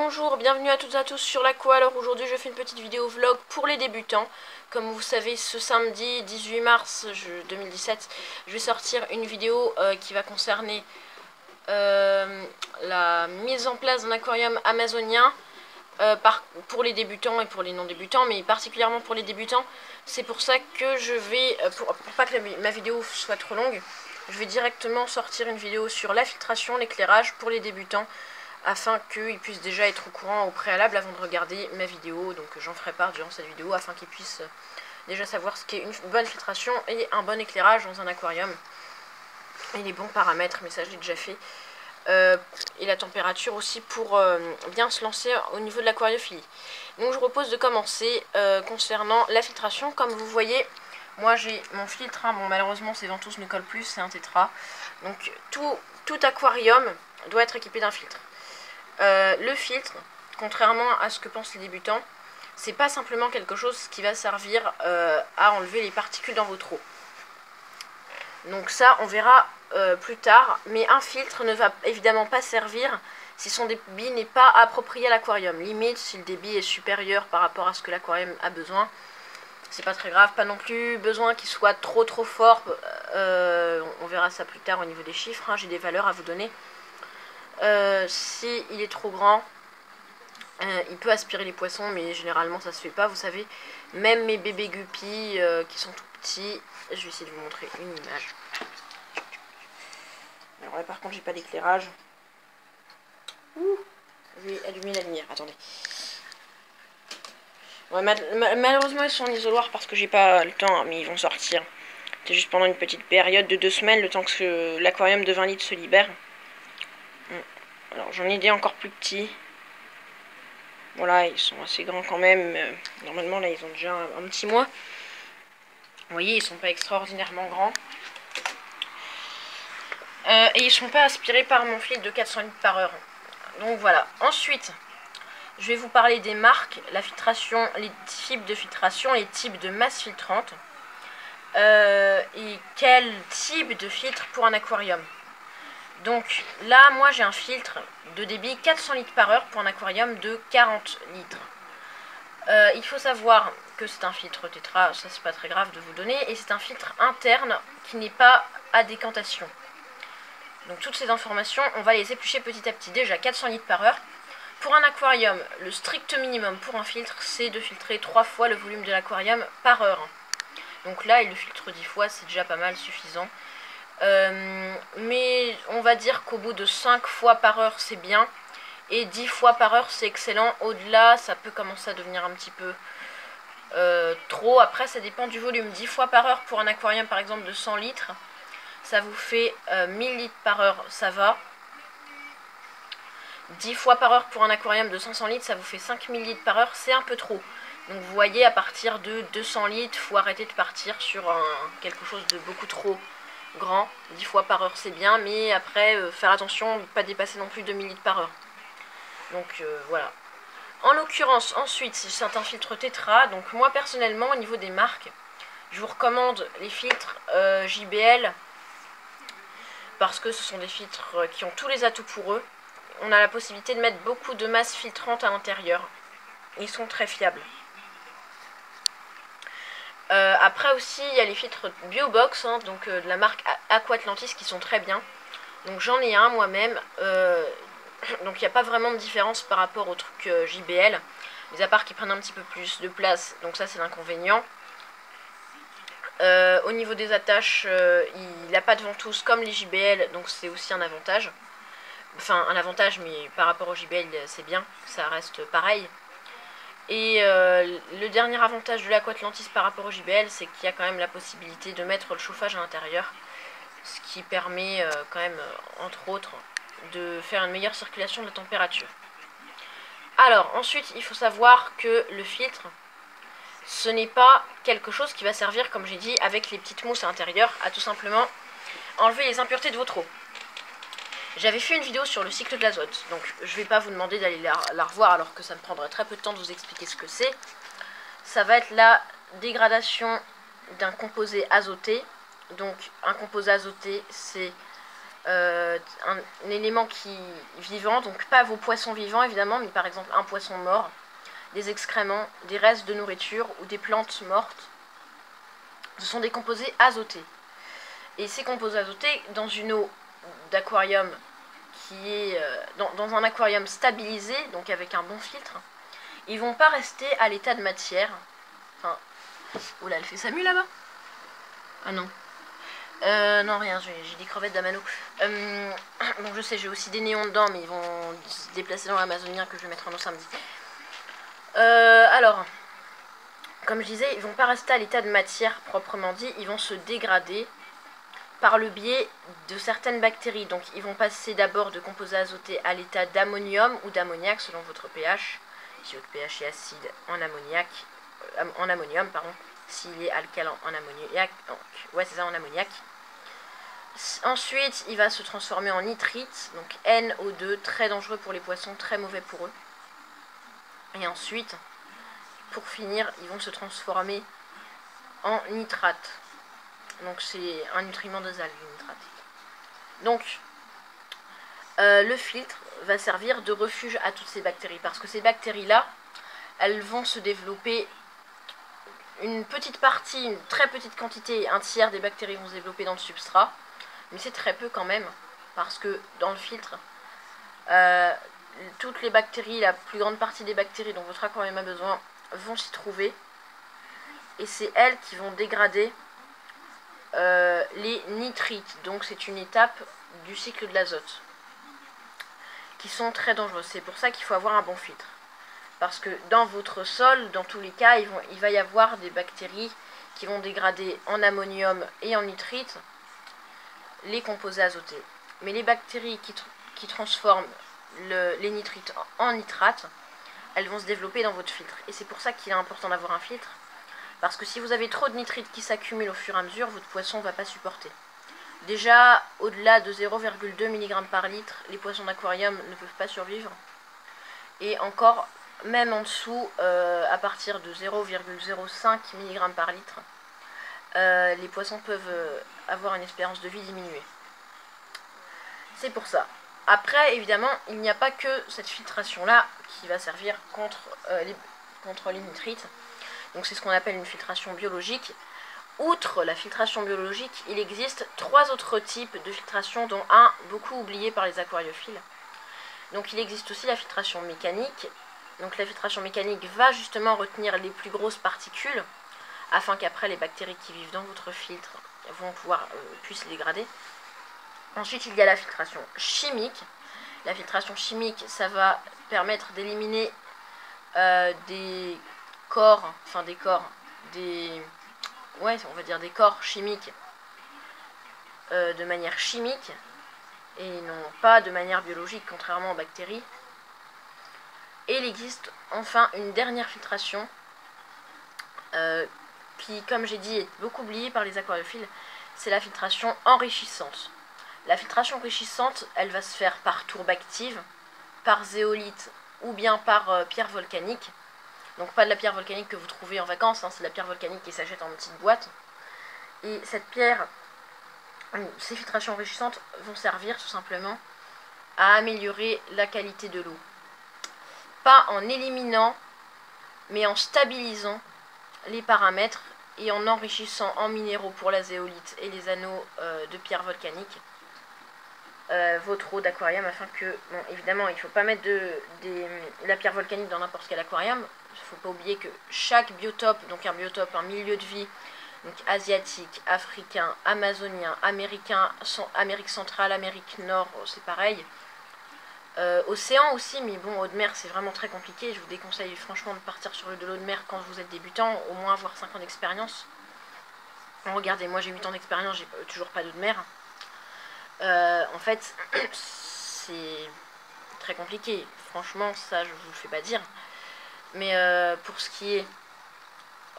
bonjour, bienvenue à toutes et à tous sur l'Aqua. Alors aujourd'hui je fais une petite vidéo vlog pour les débutants. Comme vous savez, ce samedi 18 mars 2017, je vais sortir une vidéo qui va concerner la mise en place d'un aquarium amazonien pour les débutants et pour les non-débutants, mais particulièrement pour les débutants. C'est pour ça que je vais, pour pas que ma vidéo soit trop longue, je vais directement sortir une vidéo sur la filtration, l'éclairage pour les débutants, afin qu'ils puissent déjà être au courant au préalable avant de regarder ma vidéo. Donc j'en ferai part durant cette vidéo afin qu'ils puissent déjà savoir ce qu'est une bonne filtration et un bon éclairage dans un aquarium. Et les bons paramètres, mais ça je l'ai déjà fait. Et la température aussi pour bien se lancer au niveau de l'aquariophilie. Donc je vous propose de commencer concernant la filtration. Comme vous voyez, moi j'ai mon filtre, hein. Bon, malheureusement ces ventouses ne collent plus, c'est un tétra. Donc tout aquarium doit être équipé d'un filtre. Le filtre, contrairement à ce que pensent les débutants, c'est pas simplement quelque chose qui va servir à enlever les particules dans votre eau. Donc ça on verra plus tard, mais un filtre ne va évidemment pas servir si son débit n'est pas approprié à l'aquarium. Limite, si le débit est supérieur par rapport à ce que l'aquarium a besoin, c'est pas très grave. Pas non plus besoin qu'il soit trop fort, on verra ça plus tard au niveau des chiffres, hein. J'ai des valeurs à vous donner. Si il est trop grand, il peut aspirer les poissons, mais généralement ça se fait pas, vous savez. Même mes bébés guppies qui sont tout petits, je vais essayer de vous montrer une image. Alors là par contre j'ai pas d'éclairage. Je vais allumer la lumière, attendez. Ouais, malheureusement ils sont en isoloir parce que j'ai pas le temps, hein, mais ils vont sortir. C'est juste pendant une petite période de 2 semaines, le temps que l'aquarium de 20 litres se libère. Alors j'en ai des encore plus petits. Voilà, ils sont assez grands quand même. Normalement là ils ont déjà un petit mois. Vous voyez, ils sont pas extraordinairement grands. Et ils sont pas aspirés par mon filtre de 400 litres par heure. Donc voilà. Ensuite, je vais vous parler des marques, la filtration, les types de filtration, les types de masse filtrante. Et quel type de filtre pour un aquarium. Donc là, moi j'ai un filtre de débit 400 litres par heure pour un aquarium de 40 litres. Il faut savoir que c'est un filtre tétra, ça c'est pas très grave de vous donner, et c'est un filtre interne qui n'est pas à décantation. Donc toutes ces informations, on va les éplucher petit à petit. Déjà 400 litres par heure. Pour un aquarium, le strict minimum pour un filtre, c'est de filtrer 3 fois le volume de l'aquarium par heure. Donc là, il le filtre 10 fois, c'est déjà pas mal suffisant. Mais on va dire qu'au bout de 5 fois par heure, c'est bien. Et 10 fois par heure, c'est excellent. Au-delà, ça peut commencer à devenir un petit peu trop. Après, ça dépend du volume. 10 fois par heure pour un aquarium, par exemple, de 100 litres. Ça vous fait 1000 litres par heure, ça va. 10 fois par heure pour un aquarium de 500 litres, ça vous fait 5000 litres par heure, c'est un peu trop. Donc vous voyez, à partir de 200 litres, il faut arrêter de partir sur quelque chose de beaucoup trop grand. 10 fois par heure, c'est bien, mais après, faire attention, pas dépasser non plus 2000 litres par heure. Donc voilà. En l'occurrence, ensuite, c'est un filtre tétra. Donc moi, personnellement, au niveau des marques, je vous recommande les filtres JBL, parce que ce sont des filtres qui ont tous les atouts pour eux. On a la possibilité de mettre beaucoup de masse filtrante à l'intérieur. Ils sont très fiables. Après aussi, il y a les filtres Biobox, hein, donc de la marque Aqua Atlantis, qui sont très bien. Donc j'en ai un moi-même. Donc il n'y a pas vraiment de différence par rapport au truc JBL. Mais à part qu'ils prennent un petit peu plus de place. Donc ça c'est l'inconvénient. Au niveau des attaches, il n'a pas de ventouse comme les JBL, donc c'est aussi un avantage. Enfin, un avantage, mais par rapport au JBL, c'est bien, ça reste pareil. Et le dernier avantage de l'Aqua Atlantis par rapport au JBL, c'est qu'il y a quand même la possibilité de mettre le chauffage à l'intérieur. Ce qui permet quand même, entre autres, de faire une meilleure circulation de la température. Alors, ensuite, il faut savoir que le filtre, ce n'est pas quelque chose qui va servir, comme j'ai dit, avec les petites mousses à l'intérieur, à tout simplement enlever les impuretés de votre eau. J'avais fait une vidéo sur le cycle de l'azote, donc je ne vais pas vous demander d'aller la revoir alors que ça me prendrait très peu de temps de vous expliquer ce que c'est. Ça va être la dégradation d'un composé azoté. Donc un composé azoté, c'est un élément vivant, donc pas vos poissons vivants évidemment, mais par exemple un poisson mort, des excréments, des restes de nourriture ou des plantes mortes. Ce sont des composés azotés. Et ces composés azotés, dans une eau d'aquarium qui est dans un aquarium stabilisé, donc avec un bon filtre, ils vont pas rester à l'état de matière. Enfin, oula, elle fait sa mue là-bas. Ah non. Non, rien, j'ai des crevettes d'Amano. Bon, je sais, j'ai aussi des néons dedans, mais ils vont se déplacer dans l'Amazonien que je vais mettre en eau samedi. Alors, comme je disais, ils vont pas rester à l'état de matière proprement dit, ils vont se dégrader par le biais de certaines bactéries. Donc, ils vont passer d'abord de composés azotés à l'état d'ammonium ou d'ammoniac selon votre pH. Si votre pH est acide, en ammonium, pardon. S'il est alcalin, en ammoniac. Ouais, c'est ça, en ammoniac. Ensuite, il va se transformer en nitrite, donc NO2, très dangereux pour les poissons, très mauvais pour eux. Et ensuite, pour finir, ils vont se transformer en nitrate. Donc c'est un nutriment des algues, le nitrate. Donc, le filtre va servir de refuge à toutes ces bactéries, parce que ces bactéries-là, elles vont se développer. Une petite partie, une très petite quantité, un tiers des bactéries vont se développer dans le substrat, mais c'est très peu quand même, parce que dans le filtre, toutes les bactéries, la plus grande partie des bactéries dont votre aquarium a besoin, vont s'y trouver, et c'est elles qui vont dégrader les nitrites. Donc c'est une étape du cycle de l'azote, qui sont très dangereuses. C'est pour ça qu'il faut avoir un bon filtre. Parce que dans votre sol, dans tous les cas, il va y avoir des bactéries qui vont dégrader en ammonium et en nitrite les composés azotés. Mais les bactéries qui transforment les nitrites en nitrate, elles vont se développer dans votre filtre. Et c'est pour ça qu'il est important d'avoir un filtre. Parce que si vous avez trop de nitrites qui s'accumulent au fur et à mesure, votre poisson ne va pas supporter. Déjà, au-delà de 0,2 mg par litre, les poissons d'aquarium ne peuvent pas survivre. Et encore, même en dessous, à partir de 0,05 mg par litre, les poissons peuvent avoir une espérance de vie diminuée. C'est pour ça. Après, évidemment, il n'y a pas que cette filtration-là qui va servir contre les nitrites. Donc c'est ce qu'on appelle une filtration biologique. Outre la filtration biologique, il existe 3 autres types de filtration, dont un beaucoup oublié par les aquariophiles. Donc il existe aussi la filtration mécanique. Donc la filtration mécanique va justement retenir les plus grosses particules, afin qu'après les bactéries qui vivent dans votre filtre puissent les dégrader. Ensuite, il y a la filtration chimique. La filtration chimique, ça va permettre d'éliminer des corps chimiques de manière chimique et non pas de manière biologique, contrairement aux bactéries. Et il existe enfin une dernière filtration qui, comme j'ai dit, est beaucoup oubliée par les aquariophiles, c'est la filtration enrichissante. La filtration enrichissante, elle va se faire par tourbe active, par zéolite ou bien par pierre volcanique. Donc pas de la pierre volcanique que vous trouvez en vacances, hein, c'est de la pierre volcanique qui s'achète en petite boîte. Et cette pierre, ces filtrations enrichissantes vont servir tout simplement à améliorer la qualité de l'eau. Pas en éliminant, mais en stabilisant les paramètres et en enrichissant en minéraux pour la zéolite et les anneaux de pierre volcanique votre eau d'aquarium, afin que, bon, évidemment, il ne faut pas mettre la pierre volcanique dans n'importe quel aquarium. Il ne faut pas oublier que chaque biotope, donc un biotope, un milieu de vie, donc asiatique, africain, amazonien, américain, Amérique centrale, Amérique nord, c'est pareil. Océan aussi, mais bon, eau de mer, c'est vraiment très compliqué. Je vous déconseille franchement de partir sur de l'eau de mer quand vous êtes débutant, au moins avoir 5 ans d'expérience. Regardez, moi j'ai 8 ans d'expérience, j'ai toujours pas d'eau de mer. En fait, c'est très compliqué. Franchement, ça, je vous le fais pas dire. Mais pour ce qui est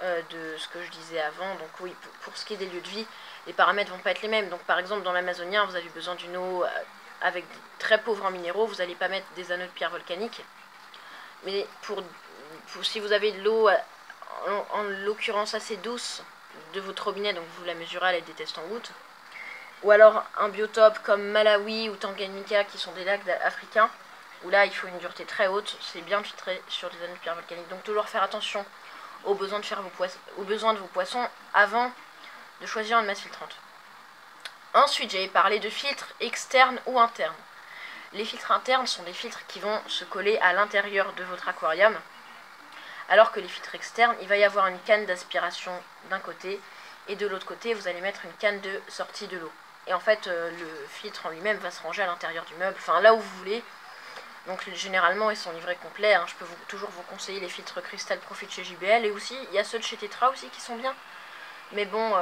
de ce que je disais avant, donc oui, pour ce qui est des lieux de vie, les paramètres vont pas être les mêmes. Donc par exemple, dans l'Amazonien, vous avez besoin d'une eau avec très pauvre en minéraux, vous n'allez pas mettre des anneaux de pierre volcanique. Mais si vous avez de l'eau, en l'occurrence assez douce, de votre robinet, donc vous la mesurez à l'aide des tests en gouttes, Ou alors un biotope comme Malawi ou Tanganyika qui sont des lacs africains, où là il faut une dureté très haute, c'est bien filtré sur des anneaux de pierre volcanique. Donc toujours faire attention aux besoins de vos poissons avant de choisir une masse filtrante. Ensuite, j'avais parlé de filtres externes ou internes. Les filtres internes sont des filtres qui vont se coller à l'intérieur de votre aquarium, alors que les filtres externes, il va y avoir une canne d'aspiration d'un côté, et de l'autre côté, vous allez mettre une canne de sortie de l'eau. Et en fait, le filtre en lui-même va se ranger à l'intérieur du meuble, enfin là où vous voulez. Donc généralement, ils sont livrés complets. Hein. Je peux toujours vous conseiller les filtres Crystal Profit chez JBL, et aussi, il y a ceux de chez Tetra aussi qui sont bien. Mais bon,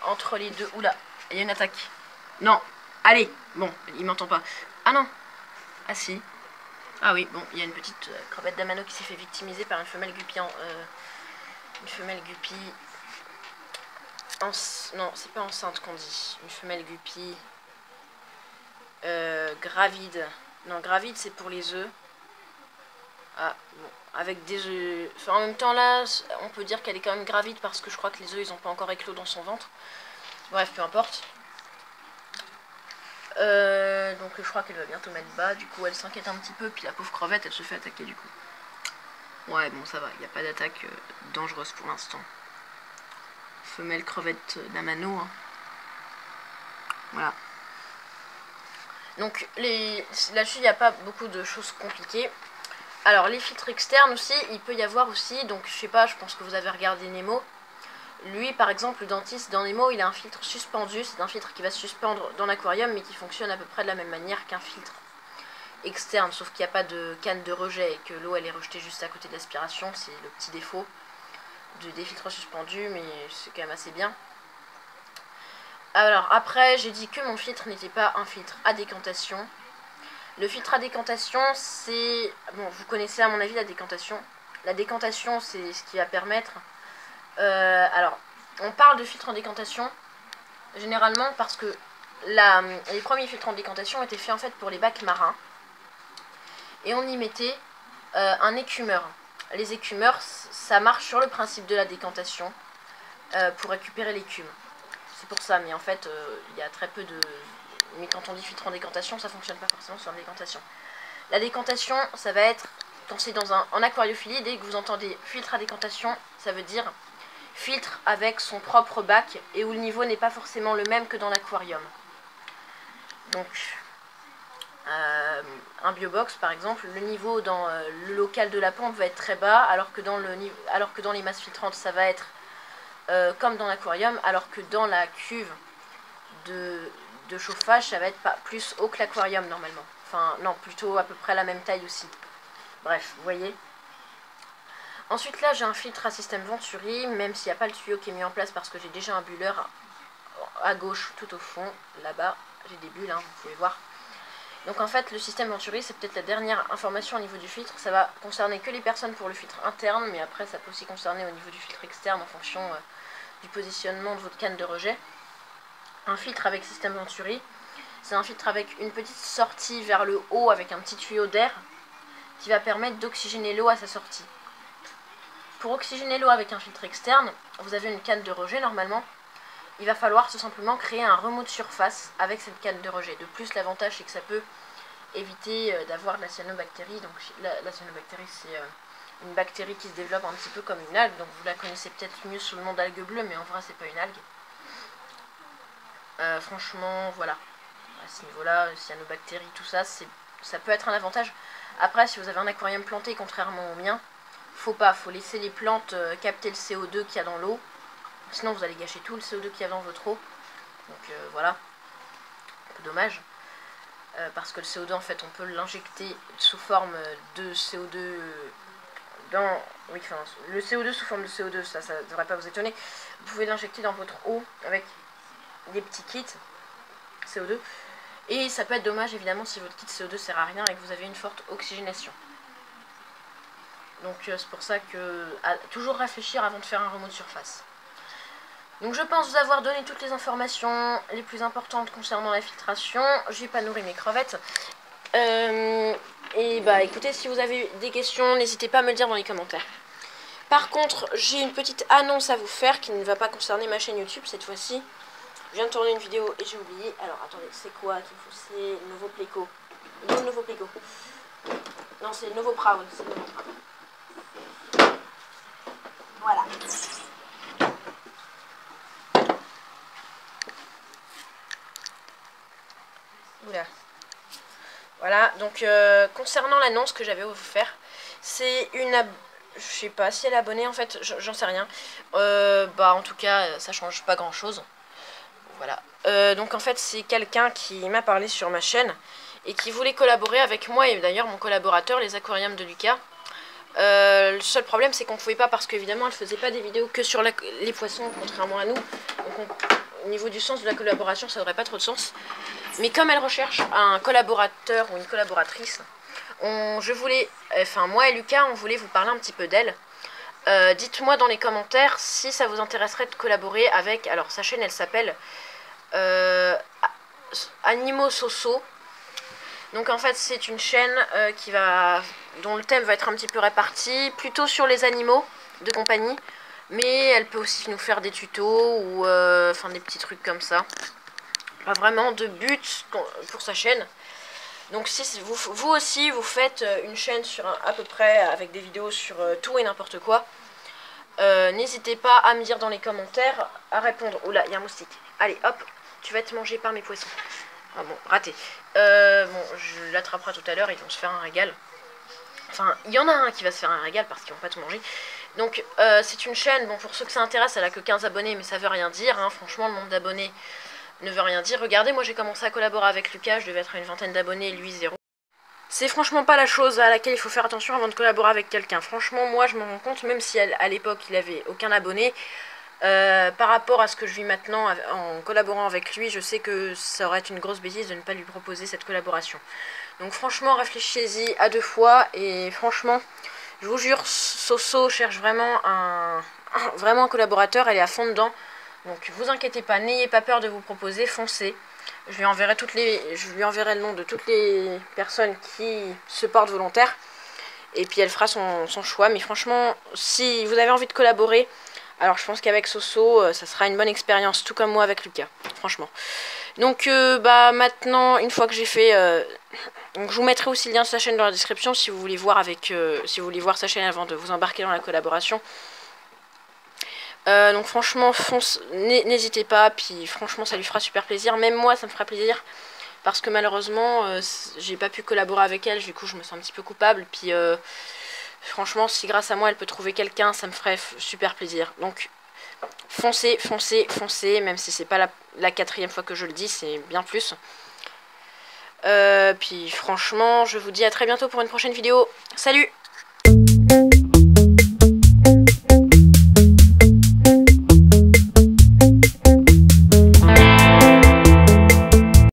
entre les deux... Oula, il y a une attaque. Non, allez, bon, il m'entend pas. Ah non, ah si. Ah oui, bon, il y a une petite crevette d'Amano qui s'est fait victimiser par une femelle guppy une femelle guppy... Non, c'est pas enceinte qu'on dit. Une femelle guppy... gravide. Non, gravide, c'est pour les œufs. Ah, bon, avec des œufs... Enfin, en même temps, là, on peut dire qu'elle est quand même gravide parce que je crois que les œufs, ils n'ont pas encore éclos dans son ventre. Bref, peu importe. Donc je crois qu'elle va bientôt mettre bas, du coup elle s'inquiète un petit peu, puis la pauvre crevette elle se fait attaquer du coup. Ouais bon ça va, il n'y a pas d'attaque dangereuse pour l'instant. Femelle crevette d'Amano. Hein. Voilà. Donc là-dessus il n'y a pas beaucoup de choses compliquées. Alors les filtres externes aussi, il peut y avoir aussi, donc je sais pas, je pense que vous avez regardé Nemo. Lui, par exemple, le dentiste dans Nemo, il a un filtre suspendu. C'est un filtre qui va se suspendre dans l'aquarium, mais qui fonctionne à peu près de la même manière qu'un filtre externe, sauf qu'il n'y a pas de canne de rejet et que l'eau, elle est rejetée juste à côté de l'aspiration. C'est le petit défaut des filtres suspendus, mais c'est quand même assez bien. Alors, après, j'ai dit que mon filtre n'était pas un filtre à décantation. Le filtre à décantation, c'est... Bon, vous connaissez à mon avis la décantation. La décantation, c'est ce qui va permettre... alors, on parle de filtres en décantation généralement parce que les premiers filtres en décantation étaient faits en fait pour les bacs marins et on y mettait un écumeur. Les écumeurs, ça marche sur le principe de la décantation pour récupérer l'écume. C'est pour ça, mais en fait, il y a très peu de... Mais quand on dit filtre en décantation, ça fonctionne pas forcément sur la décantation. La décantation, ça va être, quand c'est en aquariophilie, dès que vous entendez filtre à décantation, ça veut dire filtre avec son propre bac et où le niveau n'est pas forcément le même que dans l'aquarium. Donc, un biobox par exemple, le niveau dans le local de la pompe va être très bas, alors que dans les masses filtrantes ça va être comme dans l'aquarium, alors que dans la cuve de chauffage ça va être plus haut que l'aquarium normalement. Enfin non, plutôt à peu près la même taille aussi. Bref, vous voyez. Ensuite là j'ai un filtre à système Venturi, même s'il n'y a pas le tuyau qui est mis en place parce que j'ai déjà un bulleur à gauche tout au fond, là-bas, j'ai des bulles, hein, vous pouvez voir. Donc en fait le système Venturi c'est peut-être la dernière information au niveau du filtre, ça va concerner que les personnes pour le filtre interne, mais après ça peut aussi concerner au niveau du filtre externe en fonction du positionnement de votre canne de rejet. Un filtre avec système Venturi, c'est un filtre avec une petite sortie vers le haut avec un petit tuyau d'air qui va permettre d'oxygéner l'eau à sa sortie. Pour oxygéner l'eau avec un filtre externe, vous avez une canne de rejet normalement. Il va falloir tout simplement créer un remous de surface avec cette canne de rejet. De plus, l'avantage c'est que ça peut éviter d'avoir de la cyanobactérie. Donc la cyanobactérie c'est une bactérie qui se développe un petit peu comme une algue. Donc vous la connaissez peut-être mieux sous le nom d'algue bleue, mais en vrai c'est pas une algue. Franchement, voilà. À ce niveau-là, cyanobactérie, tout ça, ça peut être un avantage. Après, si vous avez un aquarium planté, contrairement au mien, faut laisser les plantes capter le CO2 qu'il y a dans l'eau. Sinon, vous allez gâcher tout le CO2 qu'il y a dans votre eau. Donc voilà, un peu dommage. Parce que le CO2, en fait, on peut l'injecter sous forme de CO2 dans... Oui, enfin, le CO2 sous forme de CO2, ça ne devrait pas vous étonner. Vous pouvez l'injecter dans votre eau avec des petits kits CO2. Et ça peut être dommage, évidemment, si votre kit CO2 sert à rien et que vous avez une forte oxygénation. Donc c'est pour ça que toujours réfléchir avant de faire un remous de surface. Donc je pense vous avoir donné toutes les informations les plus importantes concernant la filtration. J'ai pas nourri mes crevettes. Et bah écoutez, si vous avez des questions, n'hésitez pas à me le dire dans les commentaires. Par contre, j'ai une petite annonce à vous faire qui ne va pas concerner ma chaîne YouTube cette fois-ci. Je viens de tourner une vidéo et j'ai oublié. Alors attendez, c'est quoi qu'il faut? C'est le nouveau Playco. Le nouveau Playco. Non, c'est le nouveau Proud. C'est le nouveau Proud. Voilà. Oula. Voilà, donc concernant l'annonce que j'avais offert, c'est une... Je sais pas si elle est abonnée en fait, j'en sais rien. Bah en tout cas, ça change pas grand chose. Voilà. Donc en fait, c'est quelqu'un qui m'a parlé sur ma chaîne et qui voulait collaborer avec moi et d'ailleurs mon collaborateur, les aquariums de Lucas. Le seul problème, c'est qu'on pouvait pas parce qu'évidemment, elle faisait pas des vidéos que sur les poissons, contrairement à nous. Donc au niveau du sens de la collaboration, ça n'aurait pas trop de sens. Mais comme elle recherche un collaborateur ou une collaboratrice, moi et Lucas, on voulait vous parler un petit peu d'elle. Dites-moi dans les commentaires si ça vous intéresserait de collaborer avec... Alors sa chaîne, elle s'appelle Animaux Soso. Donc en fait, c'est une chaîne dont le thème va être un petit peu réparti, plutôt sur les animaux de compagnie. Mais elle peut aussi nous faire des tutos ou des petits trucs comme ça. Pas vraiment de but pour sa chaîne. Donc si vous aussi vous faites une chaîne sur à peu près avec des vidéos sur tout et n'importe quoi, n'hésitez pas à me dire dans les commentaires, à répondre. Oula, il y a un moustique. Allez, hop, tu vas être mangé par mes poissons. Ah bon, raté. Bon, je l'attraperai tout à l'heure, ils vont se faire un régal. Enfin, il y en a un qui va se faire un régal parce qu'ils vont pas tout manger. Donc, c'est une chaîne, bon, pour ceux que ça intéresse, elle a que 15 abonnés, mais ça veut rien dire, hein. Franchement, le nombre d'abonnés ne veut rien dire. Regardez, moi j'ai commencé à collaborer avec Lucas, je devais être à une vingtaine d'abonnés, lui 0. C'est franchement pas la chose à laquelle il faut faire attention avant de collaborer avec quelqu'un. Franchement, moi je me rends compte, même si à l'époque il avait aucun abonné, par rapport à ce que je vis maintenant en collaborant avec lui, je sais que ça aurait été une grosse bêtise de ne pas lui proposer cette collaboration. Donc franchement, réfléchissez-y à 2 fois et franchement, je vous jure, Soso cherche vraiment un collaborateur, elle est à fond dedans. Donc vous inquiétez pas, n'ayez pas peur de vous proposer, foncez. Je lui enverrai le nom de toutes les personnes qui se portent volontaires. Et puis elle fera son choix. Mais franchement, si vous avez envie de collaborer, alors je pense qu'avec Soso, ça sera une bonne expérience, tout comme moi avec Lucas, franchement. Donc maintenant, une fois que j'ai fait... donc je vous mettrai aussi le lien de sa chaîne dans la description si vous voulez voir si vous voulez voir sa chaîne avant de vous embarquer dans la collaboration. Donc franchement, n'hésitez pas, puis franchement ça lui fera super plaisir, même moi ça me fera plaisir, parce que malheureusement j'ai pas pu collaborer avec elle, du coup je me sens un petit peu coupable, puis franchement si grâce à moi elle peut trouver quelqu'un, ça me ferait super plaisir. Donc foncez, foncez, foncez, même si c'est pas la 4e fois que je le dis, c'est bien plus. Puis franchement je vous dis à très bientôt pour une prochaine vidéo, salut!